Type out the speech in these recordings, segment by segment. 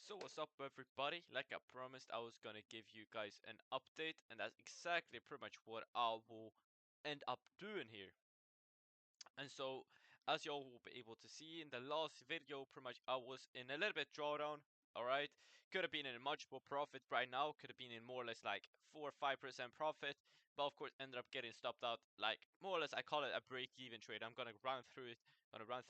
So what's up everybody? Like I promised, I was gonna give you guys an update, and that's exactly pretty much what I will end up doing here. And so, as y'all will be able to see in the last video, pretty much I was in a little bit drawdown. Alright, could have been in a much more profit right now, could have been in more or less like 4 or 5% profit, but of course ended up getting stopped out, like more or less I call it a break-even trade. I'm gonna run through it,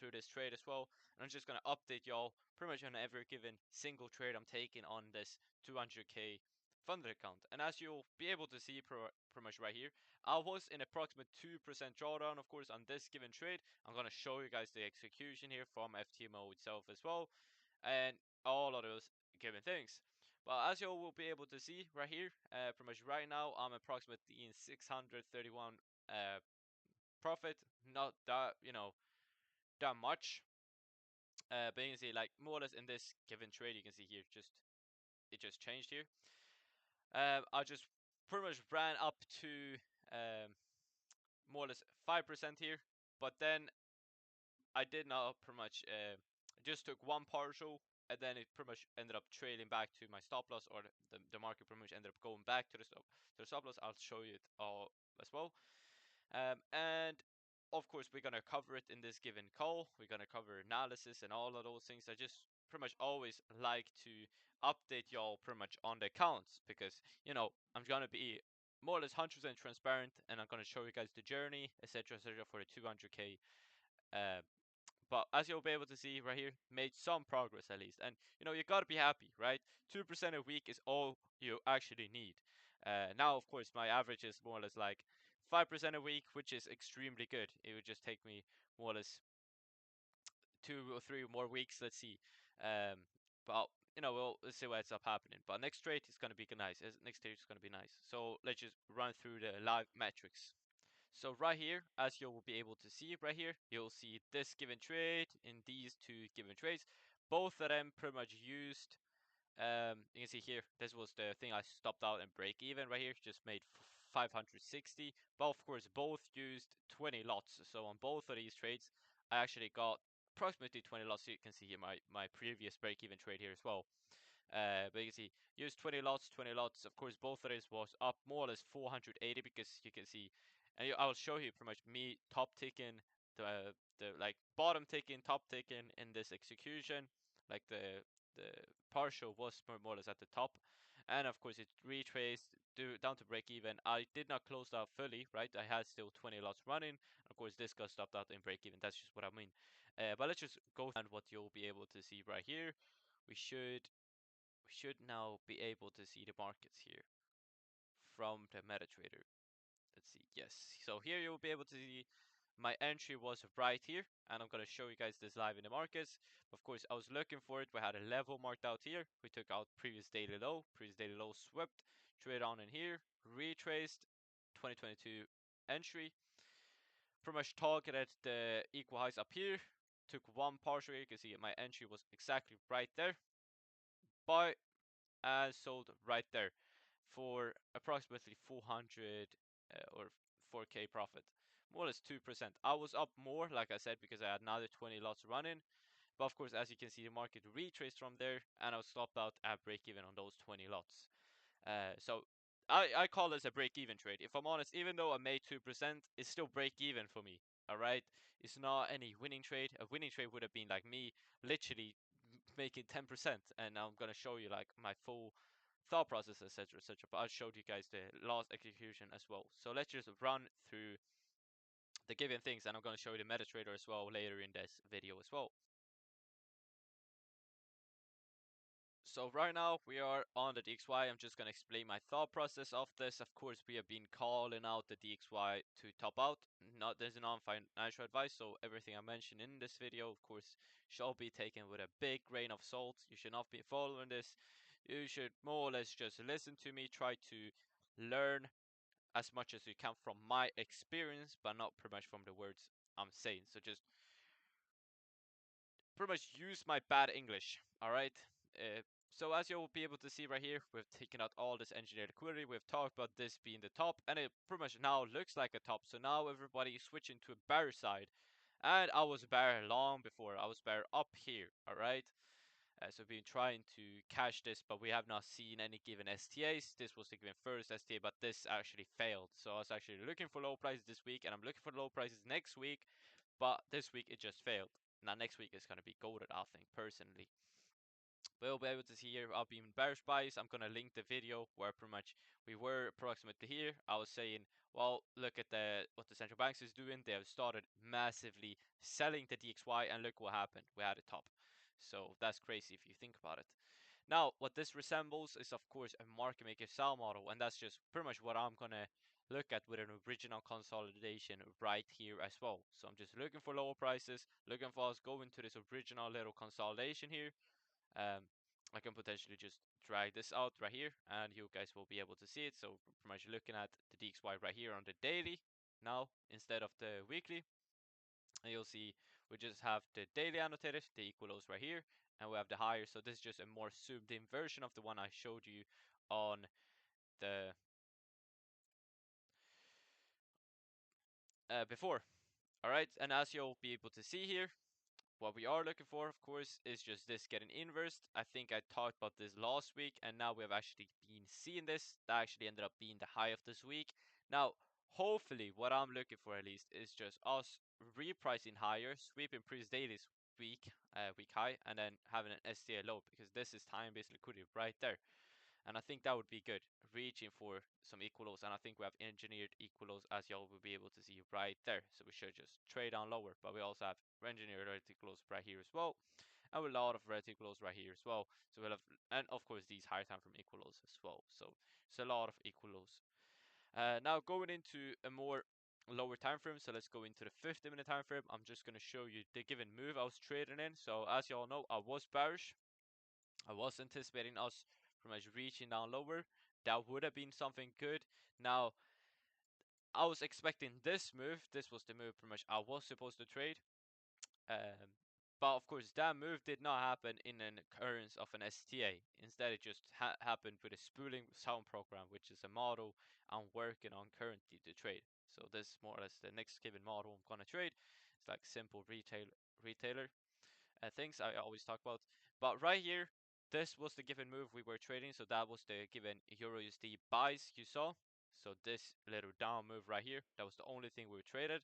this trade as well, and I'm just gonna update y'all pretty much on every given single trade I'm taking on this 200k funded account. And as you'll be able to see pretty much right here, I was in approximate 2% drawdown, of course, on this given trade. I'm going to show you guys the execution here from FTMO itself as well, and all of those given things. But as you will be able to see right here, pretty much right now, I'm approximately in 631 profit. Not that, that much. But you can see, like, more or less in this given trade, you can see here, it just changed here. I just pretty much ran up to more or less 5% here, but then I did not pretty much just took one partial, and then it pretty much ended up trailing back to my stop loss, or the market pretty much ended up going back to the stop loss. I'll show you it all as well. And of course we're gonna cover it in this given call. We're gonna cover analysis and all of those things. I just pretty much always like to update y'all pretty much on the accounts, because I'm gonna be more or less 100% transparent, and I'm gonna show you guys the journey, etc., etc., for the 200k. But as you'll be able to see right here, made some progress at least. And you gotta be happy, right? 2% a week is all you actually need. Now, of course, my average is more or less like 5% a week, which is extremely good. It would just take me more or less 2 or 3 more weeks. Let's see. But let's see what ends up happening. But next trade is gonna be nice. Next trade is gonna be nice. So let's just run through the live metrics. So right here, as you will be able to see right here, you'll see this given trade in these two given trades. Both of them pretty much used, you can see here, this was the thing I stopped out and break even right here, just made 560. But of course, both used 20 lots. So on both of these trades, I actually got approximately 20 lots. So you can see here my previous break even trade here as well. But you can see, used 20 lots, 20 lots. Of course, both of these was up more or less 480, because you can see, and I will show you pretty much me top ticking the like bottom ticking, top ticking in this execution. Like the partial was more or less at the top, and of course it retraced down to break even. I did not close out fully, right? I had still 20 lots running. Of course, this got stopped out in break even. That's just what I mean. But let's just go and what you'll be able to see right here. We should now be able to see the markets here from the MetaTrader. Let's see, yes. So here you'll be able to see my entry was right here, and I'm going to show you guys this live in the markets. Of course, I was looking for it. We had a level marked out here. We took out previous daily low swept, trade on in here, retraced 2022 entry. Pretty much targeted the equal highs up here. Took one partial here. You can see my entry was exactly right there. Buy and sold right there for approximately 400 or 4k profit, more or less 2%. I was up more, like I said, because I had another 20 lots running. But of course, as you can see, the market retraced from there, and I was stopped out at break even on those 20 lots. So I call this a break even trade. If I'm honest, even though I made 2%, it's still break even for me. All right, it's not any winning trade. A winning trade would have been like me literally making 10%, and I'm gonna show you like my full thought process, etc., etc. But I showed you guys the last execution as well. So let's just run through the given things, and I'm gonna show you the MetaTrader as well later in this video as well. So right now we are on the DXY. I'm just going to explain my thought process of this. Of course, we have been calling out the DXY to top out. Not There's non-financial advice, so everything I mentioned in this video, of course, shall be taken with a big grain of salt. You should not be following this. You should more or less just listen to me, try to learn as much as you can from my experience, but not pretty much from the words I'm saying. So just pretty much use my bad English, all right? So as you'll be able to see right here, we've taken out all this engineered liquidity. We've talked about this being the top, and it pretty much now looks like a top. So now everybody is switching to a bear side, and I was bear long before. I was bear up here, all right? So we've been trying to cash this, but we have not seen any given STAs. This was the given first STA, but this actually failed. So I was actually looking for low prices this week, and I'm looking for low prices next week, but this week it just failed. Now next week is going to be goated, I think, personally. We'll be able to see here, I'll be in bearish buys. I'm going to link the video where pretty much we were approximately here. I was saying, well, look at what the central banks is doing. They have started massively selling the DXY, and look what happened. We had a top. So that's crazy if you think about it. Now, what this resembles is, of course, a market maker sell model, and that's just pretty much what I'm going to look at with an original consolidation right here as well. So I'm just looking for lower prices, looking for us going to this original little consolidation here. I can potentially just drag this out right here, and you guys will be able to see it. So pretty much looking at the DXY right here on the daily now instead of the weekly. And you'll see we just have the daily annotated, the equal lows right here, and we have the higher. So this is just a more zoomed in version of the one I showed you on the before. All right, and as you'll be able to see here, what we are looking for, of course, is just this getting inversed. I think I talked about this last week, and now we have actually been seeing this. That actually ended up being the high of this week. Now, hopefully, what I'm looking for at least is just us repricing higher, sweeping previous dailies week high, and then having an STA low, because this is time-based liquidity right there. And I think that would be good, reaching for some equalos. And I think we have engineered equalos, as y'all will be able to see right there. So we should just trade on lower. But we also have engineered equalos right here as well. And a lot of equalos right here as well. So we'll have, and of course, these higher time from equalos as well. So it's a lot of equalos. Now going into a more lower time frame. So let's go into the 50-minute time frame. I'm just going to show you the given move I was trading in. So as y'all know, I was bearish. I was anticipating us pretty much reaching down lower. That would have been something good. Now, I was expecting this move. This was the move pretty much I was supposed to trade. But of course, that move did not happen in an occurrence of an STA. Instead, it just happened with a spooling sound program, which is a model I'm working on currently to trade. So this is more or less the next given model I'm gonna trade. It's like simple retailer things I always talk about. But right here, this was the given move we were trading. So that was the given Euro USD buys you saw. So this little down move right here, that was the only thing we traded.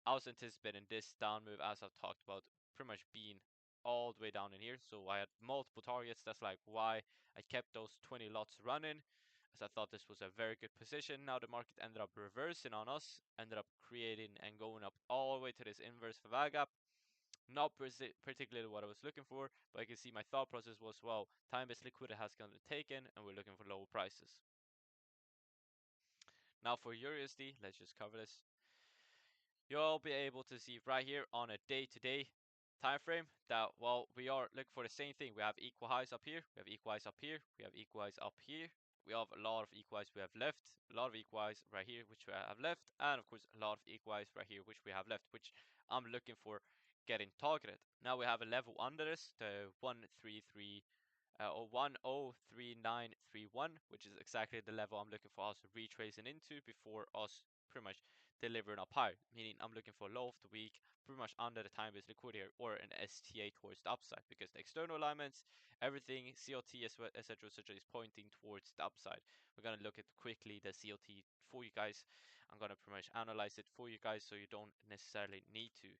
I was anticipating this down move, as I've talked about, pretty much being all the way down in here. So I had multiple targets. That's like why I kept those 20 lots running, as I thought this was a very good position. Now the market ended up reversing on us, ended up creating and going up all the way to this inverse favor gap. Not particularly what I was looking for, but I can see my thought process was, well, time-based liquidity has gotten taken, and we're looking for lower prices. Now for USD, let's just cover this. You'll be able to see right here on a day-to-day time frame that, well, we are looking for the same thing. We have equal highs up here, we have equal highs up here, we have equal highs up here. We have a lot of equal highs we have left, a lot of equal highs right here, which we have left, and of course a lot of equal highs right here, which we have left, which I'm looking for getting targeted. Now we have a level under this, the 133 or 103931, which is exactly the level I'm looking for us retracing into before us pretty much delivering up high, meaning I'm looking for low of the week, pretty much under the time-based liquidity or an STA towards the upside, because the external alignments, everything, CLT, etc., is pointing towards the upside. We're going to look at quickly the CLT for you guys. I'm going to pretty much analyze it for you guys so you don't necessarily need to.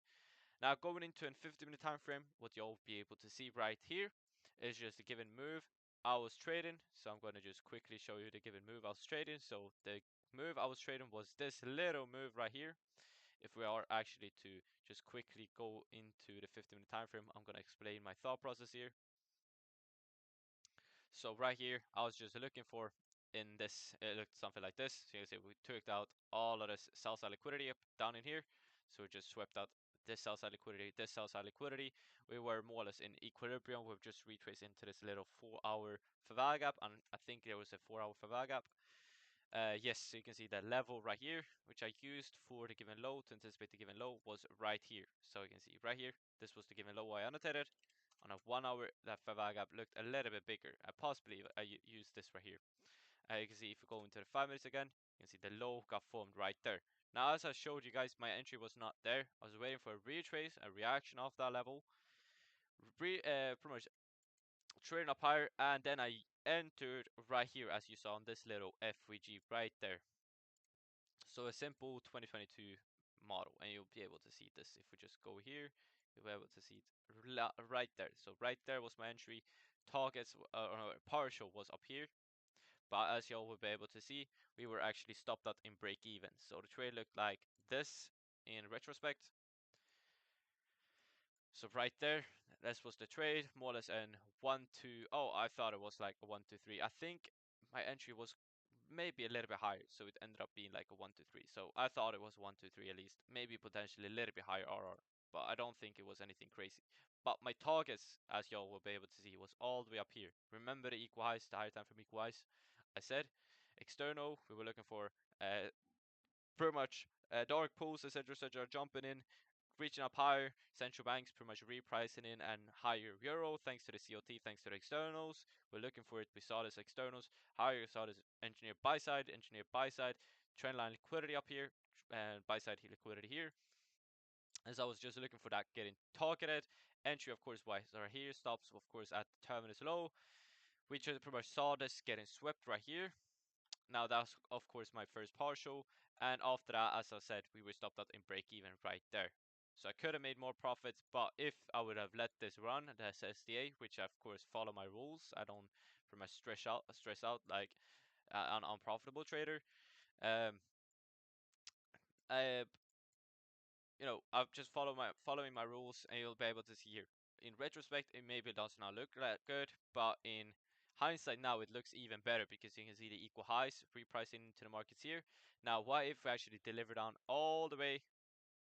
Now going into a 50-minute time frame, what you'll be able to see right here is just a given move I was trading. So I'm going to just quickly show you the given move I was trading. So the move I was trading was this little move right here. If we are actually to just quickly go into the 50-minute time frame, I'm going to explain my thought process here. So right here, I was just looking for in this, it looked something like this. So you can see we took out all of this sell side liquidity up down in here. So we just swept out this sell side liquidity, this sell side liquidity. We were more or less in equilibrium. We've just retraced into this little 4-hour favor gap, and I think there was a 4-hour favor gap. Yes, so you can see that level right here, which I used for the given low to anticipate the given low, was right here. So you can see right here, this was the given low I annotated. On a 1-hour, that favor gap looked a little bit bigger. Possibly I used this right here. You can see if we go into the 5 minutes again, you can see the low got formed right there. Now, as I showed you guys, my entry was not there. I was waiting for a retrace, a reaction of that level. Pretty much trading up higher, and then I entered right here, as you saw on this little FVG right there. So a simple 2022 model, and you'll be able to see this if we just go here. You'll be able to see it right there. So right there was my entry. Targets, partial was up here, but as y'all will be able to see, we were actually stopped at in break even. So the trade looked like this in retrospect. So right there, this was the trade, more or less an 1-2. Oh, I thought it was like a 1-2-3. I think my entry was maybe a little bit higher, so it ended up being like a 1-2-3. So I thought it was 1-2-3 at least, maybe potentially a little bit higher RR, but I don't think it was anything crazy. But my targets, as y'all will be able to see, was all the way up here. Remember the equal highs, the higher time frame equal highs? I said external, we were looking for pretty much dark pools, etc., jumping in, reaching up higher, central banks pretty much repricing in and higher euro thanks to the COT, thanks to the externals. We're looking for it. We saw this externals, higher, saw this engineered buy side, trendline liquidity up here, and buy side liquidity here. As I was just looking for that getting targeted. Entry, of course, wise are here, stops, of course, at the terminus low. We just pretty much saw this getting swept right here. Now that's of course my first partial, and after that, as I said, we were stopped at in break even right there. So I could have made more profits, but if I would have let this run, that's STA, which I of course follow my rules. I don't pretty much stress out like an unprofitable trader. Um, I I've just following my rules, and you'll be able to see here. In retrospect, it maybe does not look that good, but in hindsight now it looks even better because you can see the equal highs repricing into the markets here. Now, what if we actually deliver down all the way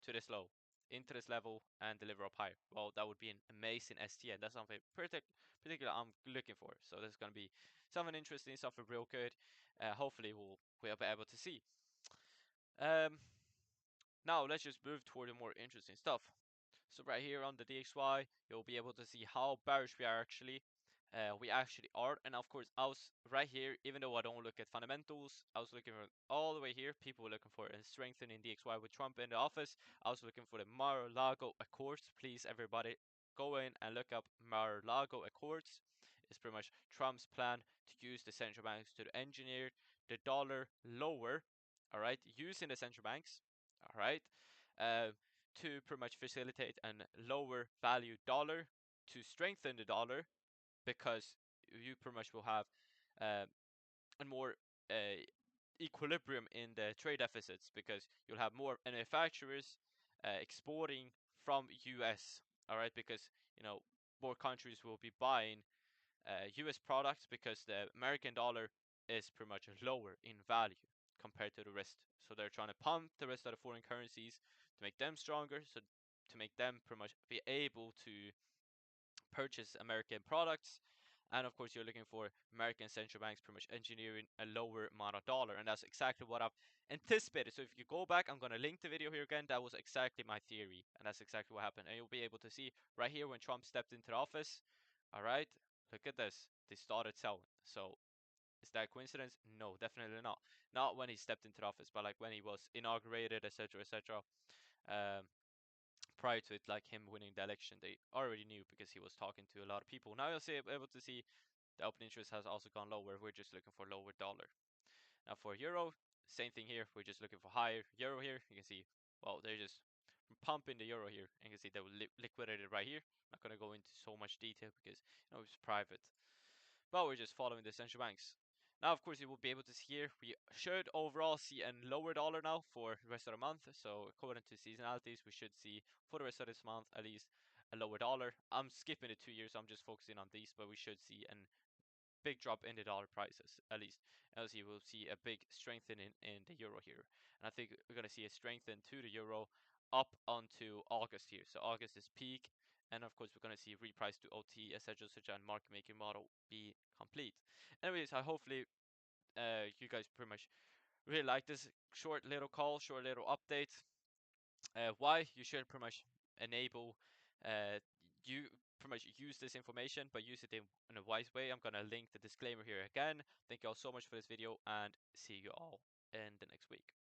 to this low, into this level, and deliver up higher? Well, that would be an amazing ST, and that's something particular I'm looking for. So this is going to be something interesting, something real good. Hopefully, we'll be able to see. Now let's just move toward the more interesting stuff. So right here on the DXY, you'll be able to see how bearish we are actually. We actually are, and of course, I was right here. Even though I don't look at fundamentals, I was looking for all the way here. People were looking for a strengthening DXY with Trump in the office. I was looking for the Mar-a-Lago Accords. Please, everybody, go in and look up Mar-a-Lago Accords. It's pretty much Trump's plan to use the central banks to engineer the dollar lower. All right, using the central banks. All right. To pretty much facilitate a lower value dollar to strengthen the dollar, because you pretty much will have a more equilibrium in the trade deficits, because you'll have more manufacturers exporting from US. All right, because more countries will be buying US products because the American dollar is pretty much lower in value compared to the rest. So they're trying to pump the rest of the foreign currencies to make them stronger, so to make them pretty much be able to purchase American products. And of course, you're looking for American central banks pretty much engineering a lower amount of dollar. And that's exactly what I've anticipated. So if you go back, I'm going to link the video here again. That was exactly my theory. And that's exactly what happened. And you'll be able to see right here when Trump stepped into the office. All right, look at this. They started selling. So is that a coincidence? No, definitely not. Not when he stepped into the office, but like when he was inaugurated, etc., etc. Um, prior to it, like him winning the election, they already knew because he was talking to a lot of people. Now you'll be able to see the open interest has also gone lower. We're just looking for lower dollar. Now for euro, same thing here. We're just looking for higher euro here. You can see, well, they're just pumping the euro here. And you can see they were liquidated right here. I'm not going to go into so much detail because it's private. But we're just following the central banks. Now, of course, you will be able to see here, we should overall see a lower dollar now for the rest of the month. So according to seasonalities, we should see for the rest of this month at least a lower dollar. I'm skipping the 2 years, so I'm just focusing on these, but we should see a big drop in the dollar prices at least. As you will see a big strengthening in the euro here. And I think we're going to see a strengthen to the euro up onto August here. So August is peak, and of course we're going to see reprice to OT, etc., and market making model be complete. Anyways, I hopefully you guys pretty much really like this short little call, short little update. Why you should pretty much enable you pretty much use this information, but use it in a wise way. I'm gonna link the disclaimer here again. Thank you all so much for this video, and see you all in the next week.